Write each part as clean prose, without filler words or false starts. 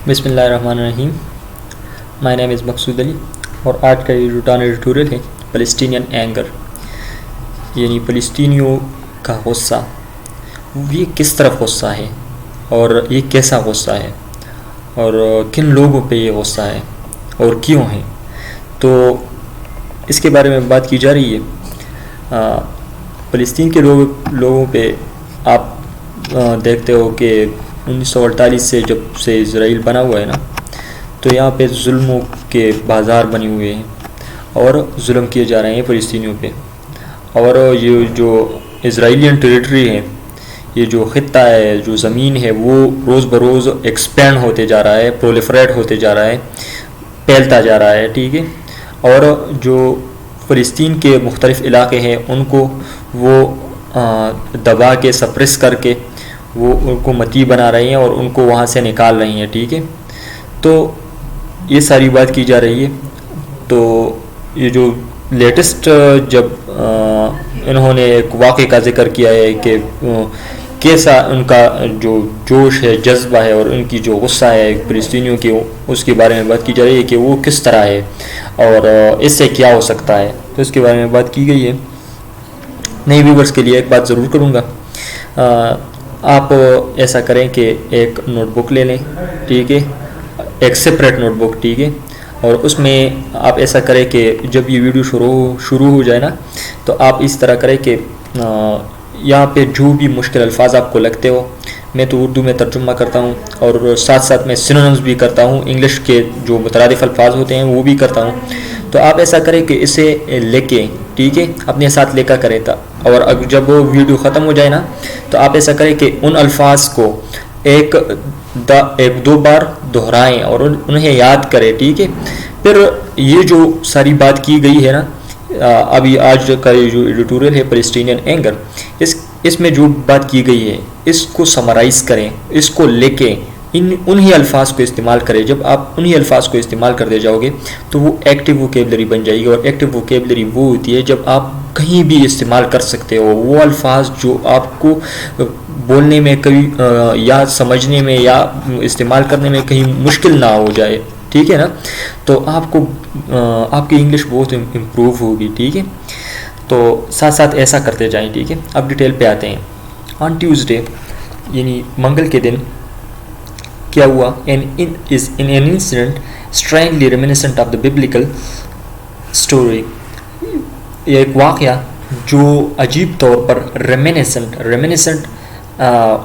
بسم اللہ الرحمن الرحیم. مائی نیم از مقصود علی اور آج کا یہ ایڈیٹوریل ہے فلسطینین اینگر، یعنی فلسطینیوں کا غصہ. یہ کس طرف غصہ ہے اور یہ کیسا غصہ ہے اور کن لوگوں پہ یہ غصہ ہے اور کیوں ہے، تو اس کے بارے میں بات کی جا رہی ہے. فلسطین کے لوگوں پہ آپ دیکھتے ہو کہ 1948 سے جب سے اسرائیل بنا ہوا ہے نا، تو یہاں پہ ظلموں کے بازار بنے ہوئے ہیں اور ظلم کیے جا رہے ہیں فلسطینیوں پہ. اور یہ جو اسرائیلین ٹیریٹری ہے، یہ جو خطہ ہے، جو زمین ہے، وہ روز بروز ایکسپینڈ ہوتے جا رہا ہے، پرولیفریٹ ہوتے جا رہا ہے، پھیلتا جا رہا ہے. ٹھیک ہے. اور جو فلسطین کے مختلف علاقے ہیں ان کو وہ دبا کے سپریس کر کے وہ ان کو متی بنا رہی ہیں اور ان کو وہاں سے نکال رہی ہیں. ٹھیک ہے. تو یہ ساری بات کی جا رہی ہے. تو یہ جو لیٹسٹ جب انہوں نے ایک واقعے کا ذکر کیا ہے کہ کیسا ان کا جو جوش ہے، جذبہ ہے اور ان کی جو غصہ ہے فلسطینیوں کی، اس کے بارے میں بات کی جا رہی ہے کہ وہ کس طرح ہے اور اس سے کیا ہو سکتا ہے. تو اس کے بارے میں بات کی گئی ہے. نئے ویورز کے لیے ایک بات ضرور کروں گا، آپ ایسا کریں کہ ایک نوٹ بک لے لیں. ٹھیک ہے. ایک سپریٹ نوٹ بک. ٹھیک ہے. اور اس میں آپ ایسا کریں کہ جب یہ ویڈیو شروع ہو جائے نا، تو آپ اس طرح کریں کہ یہاں پہ جو بھی مشکل الفاظ آپ کو لگتے ہو، میں تو اردو میں ترجمہ کرتا ہوں اور ساتھ ساتھ میں سینونیمز بھی کرتا ہوں، انگلش کے جو مترادف الفاظ ہوتے ہیں وہ بھی کرتا ہوں. تو آپ ایسا کریں کہ اسے لے کے، ٹھیک ہے، اپنے ساتھ لے کر کریں تھا. اور جب وہ ویڈیو ختم ہو جائے نا، تو آپ ایسا کریں کہ ان الفاظ کو ایک دو بار دہرائیں اور انہیں یاد کریں. ٹھیک ہے. پھر یہ جو ساری بات کی گئی ہے نا، ابھی آج کا یہ جو ایڈیٹوریل ہے فلسطینین اینگر، اس میں جو بات کی گئی ہے اس کو سمرائز کریں، اس کو لے کے انہی الفاظ کو استعمال کریں. جب آپ انہی الفاظ کو استعمال کرتے جاؤ گے تو وہ ایکٹیو ووکیبلری بن جائے گی. اور ایکٹیو ووکیبلری وہ ہوتی ہے جب آپ کہیں بھی استعمال کر سکتے ہو، وہ الفاظ جو آپ کو بولنے میں کبھی یا سمجھنے میں یا استعمال کرنے میں کہیں مشکل نہ ہو جائے. ٹھیک ہے نا. تو آپ کو آپ کی انگلش بہت امپروو ہوگی. ٹھیک ہے. تو ساتھ ساتھ ایسا کرتے جائیں. ٹھیک ہے. اب ڈیٹیل پہ آتے ہیں. آن ٹیوزڈے یعنی منگل کے دن کیا ہوا؟ an incident strangely reminiscent of the biblical story. یہ ایک واقعہ جو عجیب طور پر reminiscent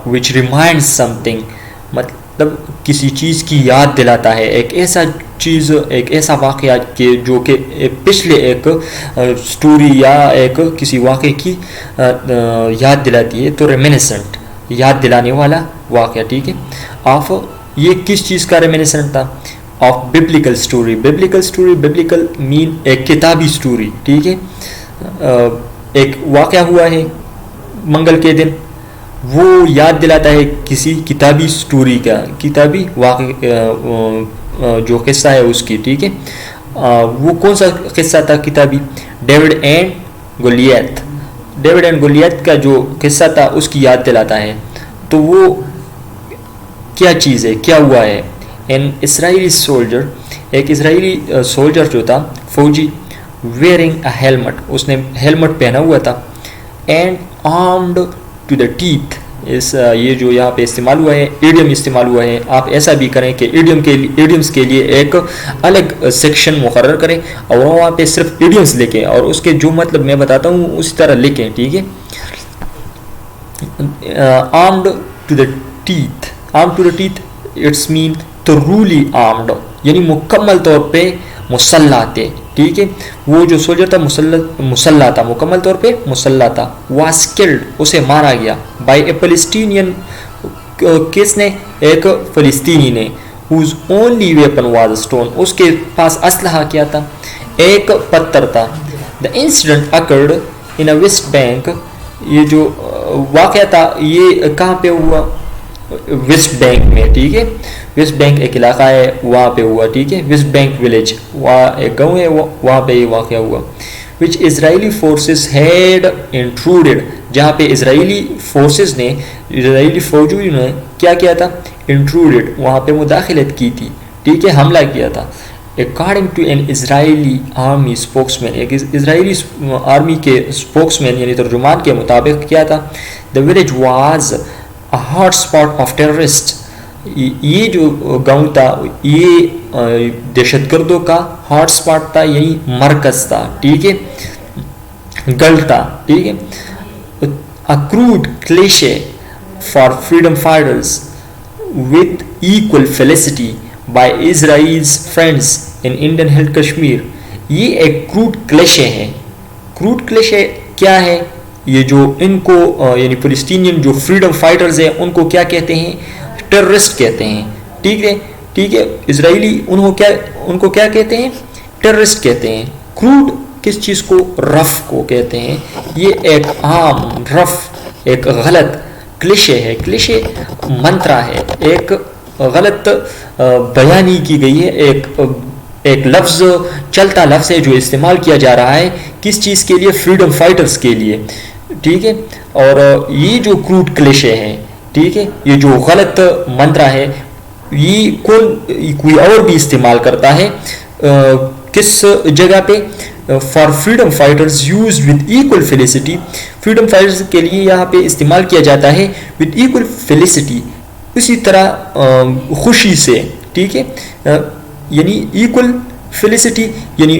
which reminds something، مطلب کسی چیز کی یاد دلاتا ہے. ایک ایسا واقعہ کہ جو کہ پچھلے ایک سٹوری یا ایک کسی واقعے کی یاد دلاتی ہے. تو reminiscent یاد دلانے والا واقعہ. ٹھیک ہے. آف یہ کس چیز کا ریمینیسنٹ تھا؟ Of Biblical story. بیبلیکل مین ایک کتابی اسٹوری. ٹھیک ہے. ایک واقعہ ہوا ہے منگل کے دن، وہ یاد دلاتا ہے کسی کتابی اسٹوری کا، کتابی واقعہ جو قصہ ہے اس کی. ٹھیک ہے. وہ کون سا قصہ تھا کتابی؟ ڈیوڈ اینڈ گولیت کا جو قصہ تھا اس کی یاد دلاتا ہے. تو وہ کیا چیز ہے، کیا ہوا ہے؟ این اسرائیلی سولجر، ایک اسرائیلی سولجر جو تھا، فوجی، ویئرنگ اے ہیلمٹ، اس نے ہیلمٹ پہنا ہوا تھا، and armed to the teeth. یہ جو یہاں پہ استعمال ہوا ہے، ایڈیم استعمال ہوا ہے. آپ ایسا بھی کریں کہ ایڈیمس کے لیے ایک الگ سیکشن مقرر کریں اور وہاں پہ صرف ایڈیمس لکھیں اور اس کے جو مطلب میں بتاتا ہوں اسی طرح لکھیں. ٹھیک ہے. Armed to the teeth, armed to the teeth it's mean thoroughly armed، یعنی مکمل طور پہ مسلح تھے. ٹھیک ہے. وہ جو سولجر تھا مسلح تھا، مکمل طور پہ مسلح تھا. was killed، اسے مارا گیا، by a Palestinian، کس نے؟ ایک فلسطینی نے. whose only weapon was a stone، اس کے پاس اسلحہ کیا تھا؟ ایک پتھر تھا. the incident occurred in a West Bank، یہ جو واقعہ تھا یہ کہاں پہ ہوا؟ ویسٹ بینک میں. ٹھیک ہے. ویسٹ بینک ایک علاقہ ہے، وہاں پہ ہوا. ٹھیک ہے. ویسٹ بینک ولیج، وہاں ایک گاؤں ہے، وہاں پہ یہ واقعہ ہوا. which Israeli forces had intruded، جہاں پہ اسرائیلی فورسز نے، اسرائیلی فوجیوں نے کیا کیا تھا؟ intruded, وہاں پہ مداخلت کی تھی, ٹھیک ہے, حملہ کیا تھا. According to an Israeli army spokesman, ایک اسرائیلی آرمی کے spokesman یعنی ترجمان کے مطابق کیا تھا, the village was a hot spot of terrorists. یہ جو گاؤں تھا یہ دہشت گردوں کا ہاٹ سپاٹ تھا, یعنی مرکز تھا, ٹھیک ہے, گل تھا, ٹھیک ہے. A crude cliché for freedom fighters with equal felicity by Israel's friends in Indian held Kashmir. یہ ایک کروڈ کلیشے ہے. کروڈ کلیشے کیا ہے؟ یہ جو ان کو یعنی فلسطینین جو فریڈم فائٹرز ہیں ان کو کیا کہتے ہیں؟ ٹیررسٹ کہتے ہیں, ٹھیک ہے, ٹھیک ہے. اسرائیلی ان کو کیا کہتے ہیں؟ ٹیررسٹ کہتے ہیں. کروڈ کس چیز کو؟ رف کو کہتے ہیں. یہ ایک عام رف ایک غلط کلیشے ہے. کلیشے منترا ہے, ایک غلط بیانی کی گئی ہے, ایک لفظ چلتا لفظ ہے جو استعمال کیا جا رہا ہے کس چیز کے لیے؟ فریڈم فائٹرز کے لیے, ٹھیک ہے. اور یہ جو کروڈ کلیشے ہیں, ٹھیک ہے, یہ جو غلط منترا ہے یہ کوئی اور بھی استعمال کرتا ہے کس جگہ پہ؟ For freedom fighters use with equal felicity. Freedom fighters کے لیے یہاں پہ استعمال کیا جاتا ہے ود ایکول فیلیسٹی, اسی طرح خوشی سے, ٹھیک ہے, یعنی ایکول فیلیسٹی یعنی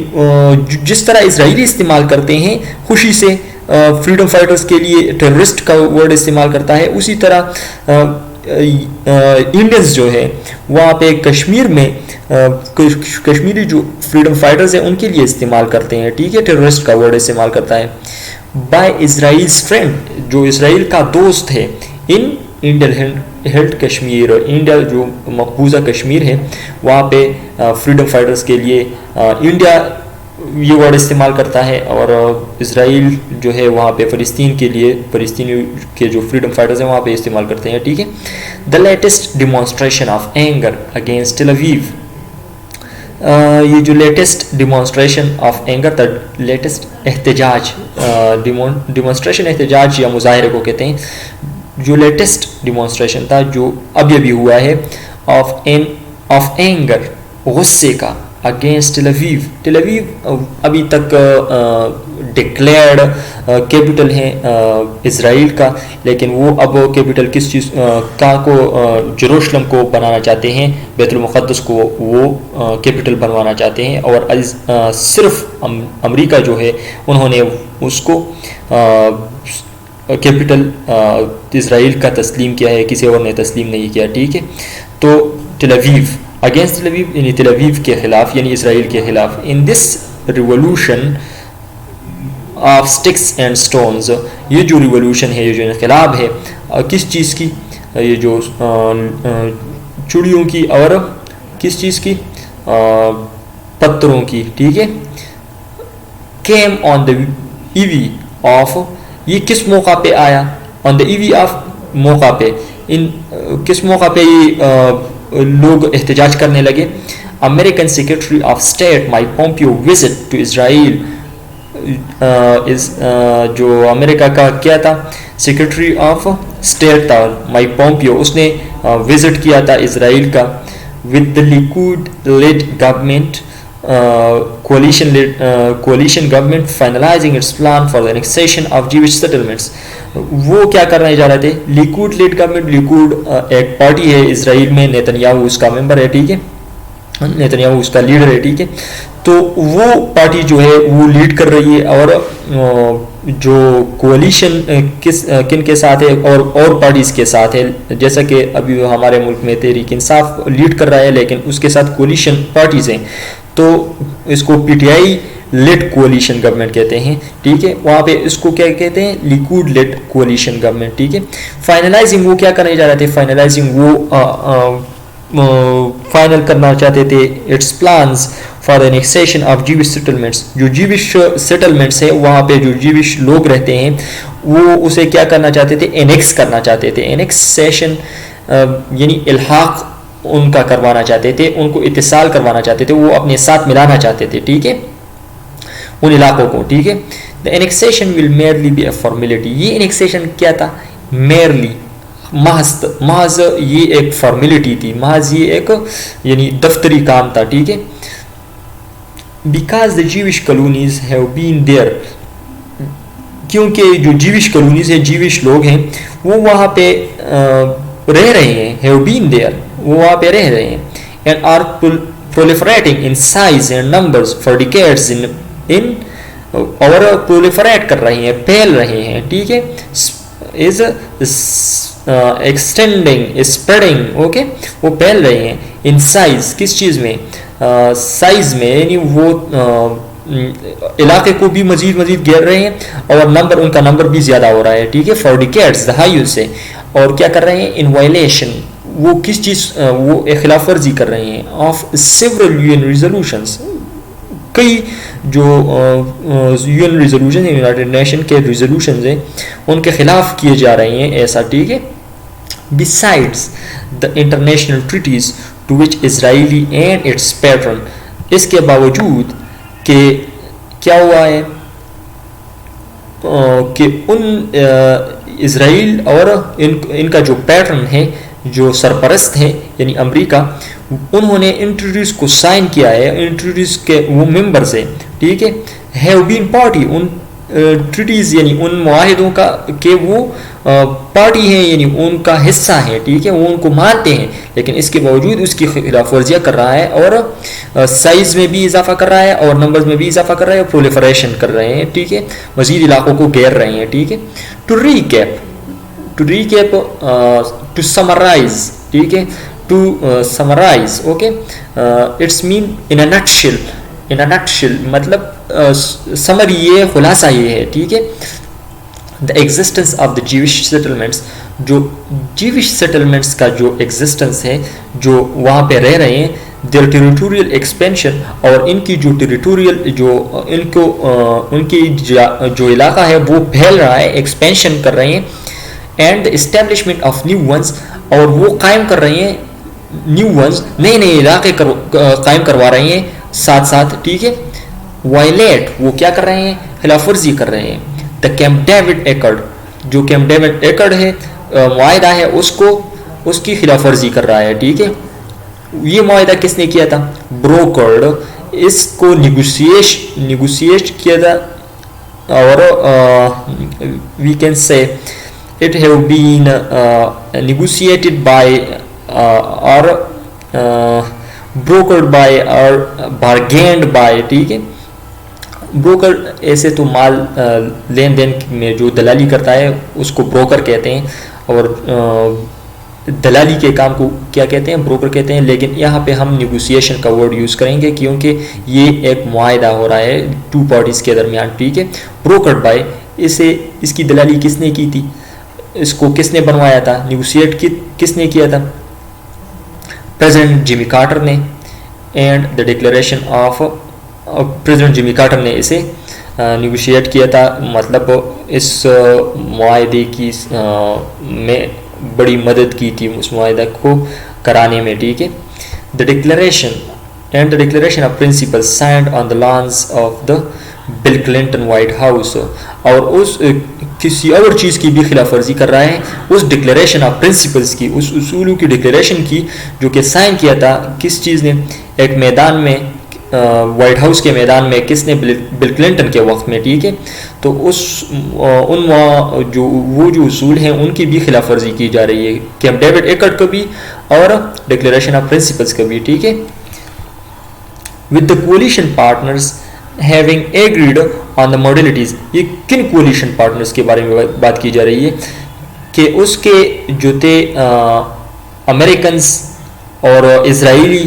جس طرح اسرائیلی استعمال کرتے ہیں خوشی سے فریڈم فائٹرز کے لیے ٹیررسٹ کا ورڈ استعمال کرتا ہے, اسی طرح انڈینز جو ہے وہاں پہ کشمیر میں کشمیری جو فریڈم فائٹرز ہیں ان کے لیے استعمال کرتے ہیں, ٹھیک ہے, ٹیررسٹ کا ورڈ استعمال کرتا ہے. بائی اسرائیلز فرینڈ, جو اسرائیل کا دوست ہے, ان انڈین ہیلڈ کشمیر, انڈیا جو مقبوضہ کشمیر ہے وہاں پہ فریڈم فائٹرز کے لیے انڈیا یہ ورڈ استعمال کرتا ہے, اور اسرائیل جو ہے وہاں پہ فلسطین کے لیے فلسطینی کے جو فریڈم فائٹرز ہیں وہاں پہ استعمال کرتے ہیں, ٹھیک ہے. The latest demonstration of anger against Tel Aviv. یہ جو لیٹسٹ ڈیمانسٹریشن آف اینگر تھا, لیٹسٹ احتجاج, ڈیمانسٹریشن احتجاج یا مظاہرے کو کہتے ہیں, جو لیٹسٹ ڈیمانسٹریشن تھا جو ابھی ہوا ہے آف اینگر, غصے کا, اگینسٹ ٹیل اویو. ٹیل اویو ابھی تک ڈکلیئرڈ کیپٹل ہے اسرائیل کا, لیکن وہ اب کیپٹل کس چیز کا کو جروشلم کو بنانا چاہتے ہیں, بیت المقدس کو وہ کیپٹل بنوانا چاہتے ہیں, اور صرف امریکہ جو ہے انہوں نے اس کو کیپٹل اسرائیل کا تسلیم کیا ہے, کسی اور نے تسلیم نہیں کیا, ٹھیک ہے. تو Tel Aviv against Tel Aviv یعنی ٹیل اویو کے خلاف, یعنی اسرائیل کے خلاف. In this revolution of sticks and stones, یہ جو ریولوشن ہے, یہ جو انقلاب ہے کس چیز کی؟ یہ جو چڑیوں کی اور کس چیز کی؟ پتھروں کی, ٹھیک ہے. کیم آن دا ایوی آف, یہ کس موقع پہ آیا؟ آن دا ایوی آف, موقع پہ, ان کس موقع پہ یہ لوگ احتجاج کرنے لگے؟ American secretary of state Mike Pompeo visit to Israel. جو امریکہ کا کیا تھا سیکرٹری آف اسٹیٹ تھا مائک پومپیو, اس نے وزٹ کیا تھا اسرائیل کا. With the Likud led government, coalition government finalizing its plan for the annexation of Jewish settlements. وہ کیا کرنے جا رہے تھے؟ لیکوڈ لیڈ گورنمنٹ, لیکوڈ ایک پارٹی ہے اسرائیل میں, نیتنیاہو اس کا ممبر ہے, ٹھیک ہے, نیتنیاہو اس کا لیڈر ہے, ٹھیک ہے. تو وہ پارٹی جو ہے وہ لیڈ کر رہی ہے, اور جو کولیشن کن کے ساتھ ہے اور پارٹیز کے ساتھ ہے, جیسا کہ ابھی ہمارے ملک میں تحریک انصاف لیڈ کر رہا ہے, لیکن اس کے ساتھ کولیشن پارٹیز ہیں, تو اس کو P T I lead coalition government کہتے ہیں, ٹھیک ہے. وہاں پہ اس کو کیا کہتے ہیں؟ لیکوڈ لیڈ کولیشن گورنمنٹ, ٹھیک ہے. فائنلائزنگ, وہ کیا کرنے جا رہے تھے؟ فائنلائزنگ, وہ فائنل کرنا چاہتے تھے its plans for annexation of Jewish settlements. جو جیوش سیٹلمنٹس ہیں وہاں پہ جو جیوش لوگ رہتے ہیں وہ اسے کیا کرنا چاہتے تھے؟ اینیکس کرنا چاہتے تھے. اینیکسیشن یعنی الحاق ان کا کروانا چاہتے تھے, ان کو اتصال کروانا چاہتے تھے, وہ اپنے ساتھ ملانا چاہتے تھے, ٹھیک ہے, ان علاقوں کو, ٹھیک ہے. The annexation will merely be a formality. یہ annexation کیا تھا؟ merely, محض یہ ایک فارمیلٹی تھی, محض یہ ایک یعنی دفتری کام تھا, ٹھیک ہے. Because the Jewish colonies have been there, کیونکہ جو جیوش کالونیز ہیں, جیوش لوگ ہیں, وہ وہاں پہ رہ رہے ہیں, ہیو بین دیئر, وہ وہاں پہ رہ رہے ہیں, and are proliferating in size and numbers for decades in اور proliferate کر رہے ہیں, پھیل رہے ہیں, ٹھیک ہے. is extending, spreading, اوکے, وہ پھیل رہے ہیں. in size, کس چیز میں, سائز میں, یعنی وہ علاقے کو بھی مزید گھیر رہے ہیں, اور نمبر, ان کا نمبر بھی زیادہ ہو رہا ہے, ٹھیک ہے. for decades, دہائیوں سے, اور کیا کر رہے ہیں, in violation, وہ کس چیز, وہ خلاف ورزی کر رہے ہیں, آف several UN resolutions, کئی جو UN resolutions ہیں, یونائٹڈ نیشن کے resolutions ہیں, ان کے خلاف کیے جا رہے ہیں, ایسا, ٹھیک ہے. besides the international treaties to which Israeli and its patron, اس کے باوجود کہ کیا ہوا ہے کہ ان اسرائیل اور ان کا جو پیٹرن ہے, جو سرپرست ہیں, یعنی امریکہ, انہوں نے ان ٹریٹیز کو سائن کیا ہے, ان ٹریٹیز کے وہ ممبرز ہیں, ٹھیک ہے. Have been party, in treaties یعنی ان معاہدوں کا کہ وہ پارٹی ہیں, یعنی ان کا حصہ ہے, ٹھیک ہے, وہ ان کو مانتے ہیں, لیکن اس کے باوجود اس کی خلاف ورزیاں کر رہا ہے, اور سائز میں بھی اضافہ کر رہا ہے, اور نمبرز میں بھی اضافہ کر رہا ہے, اور پرولیفریشن کر رہے ہیں, ٹھیک ہے, مزید علاقوں کو گھیر رہے ہیں, ٹھیک ہے. ٹو ریکیپ, ٹو سمرائز, ٹھیک ہے, to summarize, okay, it's main in a nutshell, مطلب سمری, یہ خلاصہ یہ ہے, ٹھیک ہے. the existence of the Jewish settlements, جو Jewish settlements کا جو existence ہے, جو وہاں پہ رہ رہے ہیں, their territorial expansion, اور ان کی جو territorial, جو ان کی جو علاقہ ہے وہ پھیل رہا ہے, expansion کر رہے ہیں, and the establishment of new ones, اور وہ قائم کر رہے ہیں new ones, نئے علاقے قائم کروا رہے ہیں ساتھ, ٹھیک ہے. violate, وہ کیا کر رہے ہیں, خلاف ورزی کر رہے ہیں. دا کیمپ ڈیوڈ ایکڈ, جو کیمپ ڈیوڈ ایکڈ ہے, معاہدہ ہے, اس کی خلاف ورزی کر رہا ہے, ٹھیک ہے. یہ معاہدہ کس نے کیا تھا, بروکرڈ, اس کو نیگوشیٹ کیا تھا, اور we can say it have been negotiated by اور بروکرڈ بائی اور بارگینڈ بائی, ٹھیک ہے. بروکر ایسے تو مال لین دین میں جو دلالی کرتا ہے اس کو بروکر کہتے ہیں, اور دلالی کے کام کو کیا کہتے ہیں, بروکر کہتے ہیں. لیکن یہاں پہ ہم نیگوسیشن کا ورڈ یوز کریں گے, کیونکہ یہ ایک معاہدہ ہو رہا ہے ٹو پارٹیز کے درمیان, ٹھیک ہے. بروکرڈ بائی, اس کی دلالی کس نے کی تھی, اس کو کس نے بنوایا تھا, نیگوشیٹ کس نے کیا تھا, پریزیڈنٹ جیمی کارٹر نے. And the declaration of president Jimmy Carter نے اسے نیگوشیٹ کیا تھا, مطلب اس معاہدے کی میں بڑی مدد کی تھی اس معاہدہ کو کرانے میں, ٹھیک ہے. The declaration and the declaration of principle signed on the lawns of the Bill Clinton White House, اور اس کسی اور چیز کی بھی خلاف ورزی کر رہا ہے, اس ڈکلیریشن آف پرنسپلس کی, اس اصولوں کی ڈکلیریشن کی جو کہ سائن کیا تھا کس چیز نے, ایک میدان میں, وائٹ ہاؤس کے میدان میں, کس نے, بل کلنٹن کے وقت میں, ٹھیک ہے. تو وہ جو اصول ہیں ان کی بھی خلاف ورزی کی جا رہی ہے, کیمپ ڈیوڈ ایکٹ کا بھی اور ڈکلیریشن آف پرنسپلس کا بھی, ٹھیک ہے. With the coalition partners having agreed on the modalities, یہ کن کولیشن پارٹنرز کے بارے میں بات کی جا رہی ہے کہ اس کے جو تھے امریکنز اور اسرائیلی,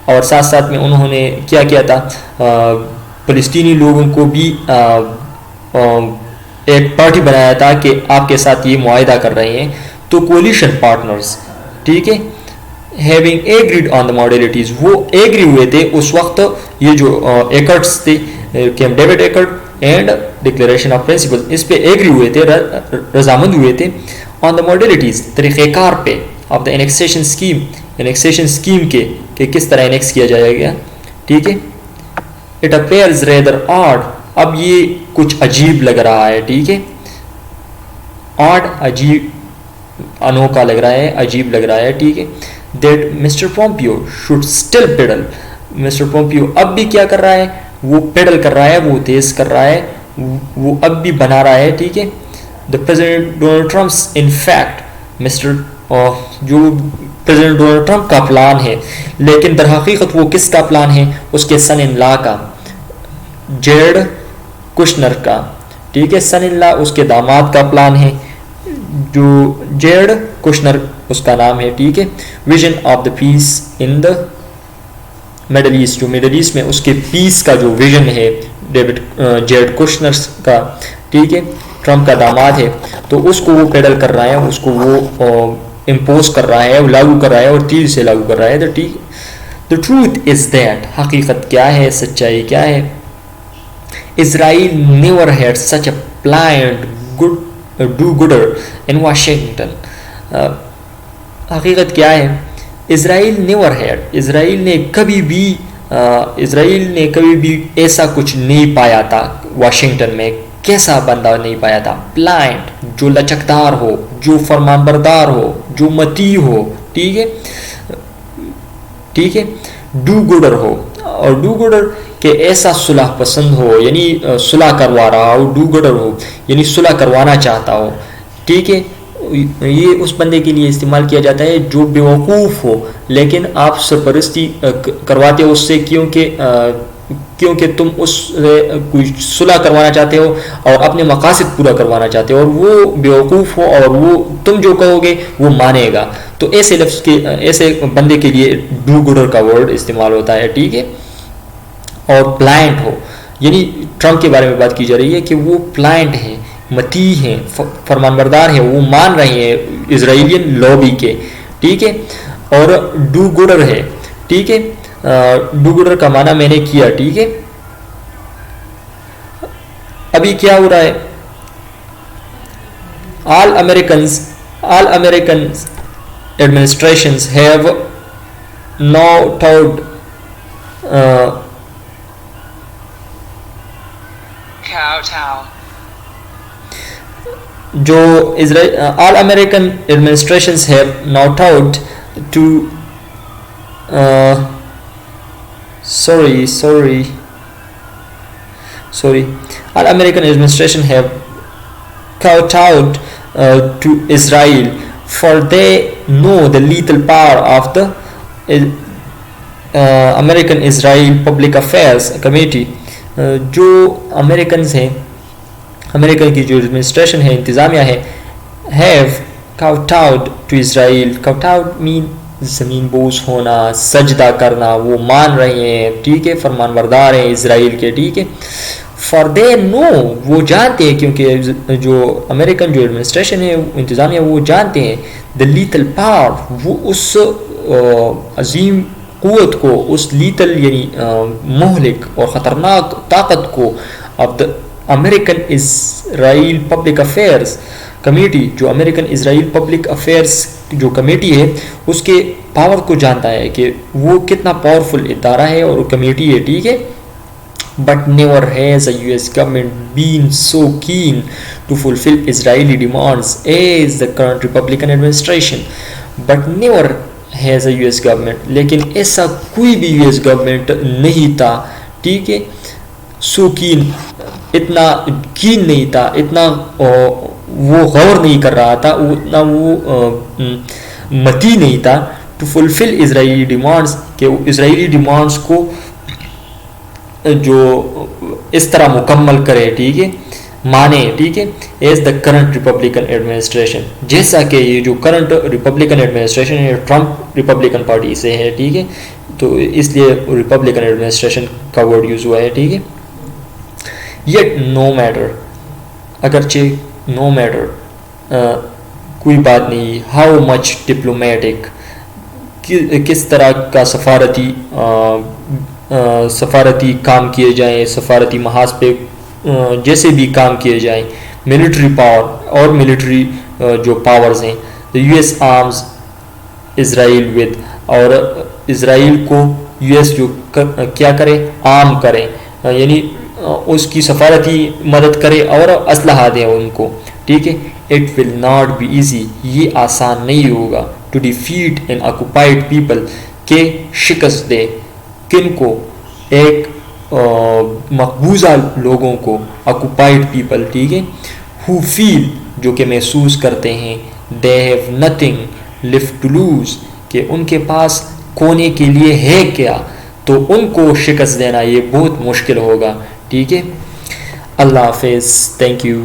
اور ساتھ میں انہوں نے کیا کیا تھا, فلسطینی لوگوں کو بھی ایک پارٹی بنایا تھا کہ آپ کے ساتھ یہ معاہدہ کر رہے ہیں. تو کولیشن پارٹنرز, ٹھیک ہے, ہیونگ ایگریڈ آن دا ماڈلٹیز, وہ ایگری ہوئے تھے اس وقت, یہ جو ایکٹس تھے, Camp David act and declaration of principle, اس پہ ایگری ہوئے تھے, رضامند ہوئے تھے, آن دا ماڈلٹیز, طریقہ کار پہ, آف دا انیکسیشن اسکیم کے, کہ کس طرح انیکس کیا جائے گا, ٹھیک ہے. اٹ اپیئرز ریدر آڈ, اب یہ کچھ عجیب لگ رہا ہے, ٹھیک ہے, آڈ, عجیب, انوکھا لگ رہا ہے, عجیب لگ رہا ہے, ٹھیک ہے. That mister Pompeo should still peddle, mister Pompeo اب بھی کیا کر رہا ہے, وہ پیڈل کر رہا ہے, وہ تیز کر رہا ہے, وہ اب بھی بنا رہا ہے, ٹھیک ہے. The president Donald Trump's in fact mister جو پریزیڈنٹ ڈونلڈ ٹرمپ کا پلان ہے, لیکن در حقیقت وہ کس کا پلان ہے, اس کے سن ان لا کا, جیرڈ کشنر کا, ٹھیک ہے. سن ان لا اس کے داماد کا پلان ہے, جو جیرڈ کشنر اس کا نام ہے, ٹھیک ہے. Vision of the peace in the Middle East, جو مڈل ایسٹ میں اس کے پیس کا جو ویژن ہے جیرڈ کشنر کا, ٹھیک ہے, ٹرمپ کا داماد ہے, تو اس کو وہ پیڈل کر رہا ہے, اس کو وہ امپوز کر رہا ہے, لاگو کر رہا ہے, اور تیر سے لاگو کر رہا ہے. ٹھیک, دا ٹروتھ از دیٹ, حقیقت کیا ہے, سچائی کیا ہے, Israel never had such a planned do gooder in Washington. حقیقت کیا ہے, اسرائیل نیور ہیڈ, اسرائیل نے کبھی بھی ایسا کچھ نہیں پایا تھا واشنگٹن میں, کیسا بندہ نہیں پایا تھا, پلانٹ جو لچکدار ہو, جو فرمان بردار ہو, جو متی ہو, ٹھیک ہے, ٹھیک ہے, ڈو گڈر ہو, اور ڈو گڈر کہ ایسا صلح پسند ہو, یعنی صلح کروا رہا ہو, ڈو گڈر ہو یعنی صلح کروانا چاہتا ہو, ٹھیک ہے. یہ اس بندے کے لیے استعمال کیا جاتا ہے جو بیوقوف ہو, لیکن آپ سرپرستی کرواتے ہو اس سے, کیونکہ تم اس سے کوئی صلح کروانا چاہتے ہو اور اپنے مقاصد پورا کروانا چاہتے ہو, اور وہ بیوقوف ہو اور وہ تم جو کہو گے وہ مانے گا, تو ایسے لفظ کے ایسے بندے کے لیے ڈو گڈر کا ورڈ استعمال ہوتا ہے, ٹھیک ہے. اور پلانٹ ہو, یعنی ٹرمپ کے بارے میں بات کی جا رہی ہے کہ وہ پلانٹ ہیں, متی ہیں, فرمان بردار ہیں, وہ مان رہے ہیں اسرائیلین لابی کے, ٹھیک ہے. اور ڈو گڈر ہے, ٹھیک ہے, ڈو گڈر کا معنی میں نے کیا, ٹھیک ہے. ابھی کیا ہو رہا ہے, all American administrations have now told جو all American administrations have now taught to all American administration have kowtowed to Israel, for they know the lethal power of the American Israel Public Affairs Committee. جو Americans ہیں, American کی جو administration ہے, انتظامیہ ہے, have kowtowed to Israel. kowtowed mean زمین بوس ہونا, سجدہ کرنا, وہ مان رہے ہیں, ٹھیک ہے, فرمان بردار ہیں اسرائیل کے, ٹھیک ہے. for they know, وہ جانتے ہیں, کیونکہ جو امریکن جو ایڈمنسٹریشن ہے, انتظامیہ, وہ جانتے ہیں the lethal power, وہ اس عظیم قوت کو, اس لیتل یعنی مہلک اور خطرناک طاقت کو, of the American Israel Public Affairs Committee, جو امریکن اسرائیل پبلک افیئرس جو کمیٹی ہے, اس کے پاور کو جانتا ہے کہ وہ کتنا پاورفل ادارہ ہے اور کمیٹی ہے, ٹھیک ہے. But never has a US government been so keen to fulfill Israeli demands as the current Republican administration. But never has a US government, لیکن ایسا کوئی بھی US گورنمنٹ نہیں تھا, ٹھیک ہے, so keen, اتنا کین نہیں تھا, اتنا وہ غور نہیں کر رہا تھا, اتنا وہ متی نہیں تھا, ٹو فلفل اسرائیلی ڈیمانڈس, کہ اسرائیلی ڈیمانڈس کو جو اس طرح مکمل کرے, ٹھیک ہے, مانے, ٹھیک ہے, as the current Republican administration, جیسا کہ یہ جو کرنٹ ریپبلکن ایڈمنسٹریشن ہے, ٹرمپ ریپبلکن پارٹی سے ہے, ٹھیک ہے, تو اس لیے ریپبلکن ایڈمنسٹریشن کا ورڈ یوز ہوا ہے, ٹھیک ہے. یٹ نو میٹر, اگرچہ نو میٹر کوئی بات نہیں, ہاؤ مچ ڈپلومیٹک, کس طرح کا سفارتی کام کیے جائیں, سفارتی محاذ پہ جیسے بھی کام کیے جائیں, ملٹری پاور اور ملٹری جو پاورز ہیں, U S arms Israel with, اور اسرائیل کو یو ایس جو کیا کرے, عام کرے, یعنی اس کی سفارتی مدد کرے اور اسلحہ دیں ان کو, ٹھیک ہے. It will not be easy, یہ آسان نہیں ہوگا، to defeat an occupied people, کہ شکست دے کن کو، ایک مقبوضہ لوگوں کو، آکوپائڈ پیپل، ٹھیک ہے، ہو فیل، جو کہ محسوس کرتے ہیں، they have nothing left to lose, کہ ان کے پاس کھونے کے لیے ہے کیا، تو ان کو شکست دینا یہ بہت مشکل ہوگا، ٹھیک ہے۔ اللہ حافظ، تھینک یو۔